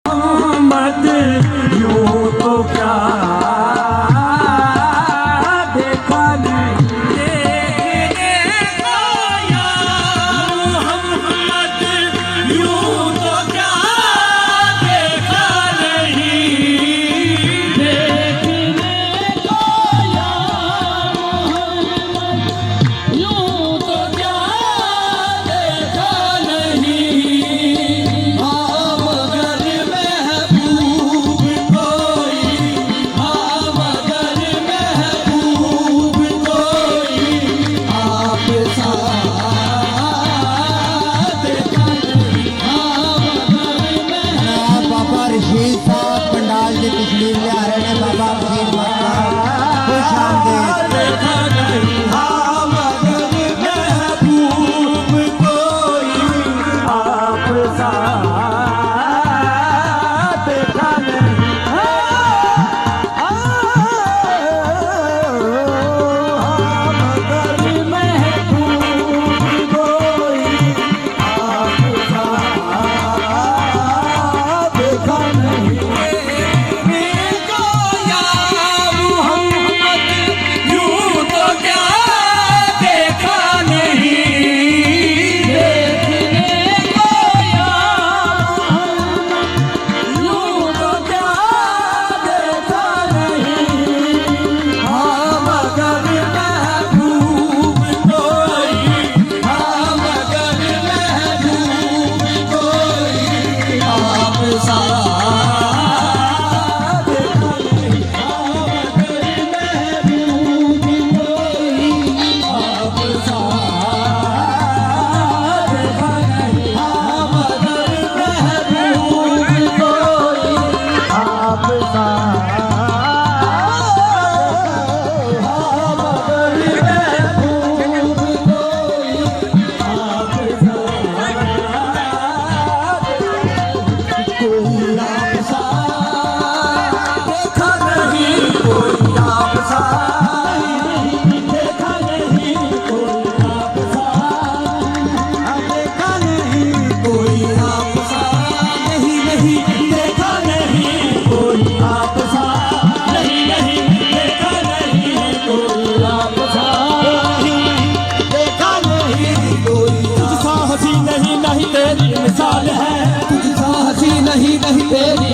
मोहम्मद यूं तो क्या देखा नहीं, देखने को यार मोहम्मद यूं तो क्या देखा नहीं, देखने को यार मोहम्मद यूं तो क्या देखा नहीं। हाँ मगर महबूब कोई, हाँ मगर महबूब कोई आप सा देखा नहीं। हाँ मगर महबूब बाबा रशीद साहब पंडाल की तस्वीर ले आ रहे हैं। बाबा रशीद खुश आमदीद। देखा नहीं। हाँ मगर महबूब कोई आप सा देखा नहीं। हाँ मगर महबूब कोई आप सा देखा नहीं। देखो या मोहम्मद यूं तो क्या देखा नहीं, देखने को या मोहम्मद यूं तो क्या देखा नहीं। हाँ मगर महबूब कोई, हाँ मगर महबूब कोई आप सा देखा नहीं। हाँ मगर महबूब कोई आप सा देखा नहीं। हाँ मगर महबूब कोई आप सा, हाँ मगर महबूब कोई आप सा, कोई आप सा देखा नहीं, कोई आप सा देखा नहीं, कोई आप सा देखा नहीं, कोई आप सा नहीं, नहीं देखा नहीं, कोई आप सा नहीं, नहीं देखा नहीं, कोई आप सा नहीं देखा नहीं, कोई तुझसा हंसी नहीं नहीं तेरी मिसाल है, तुझसा हंसी नहीं नहीं तेरी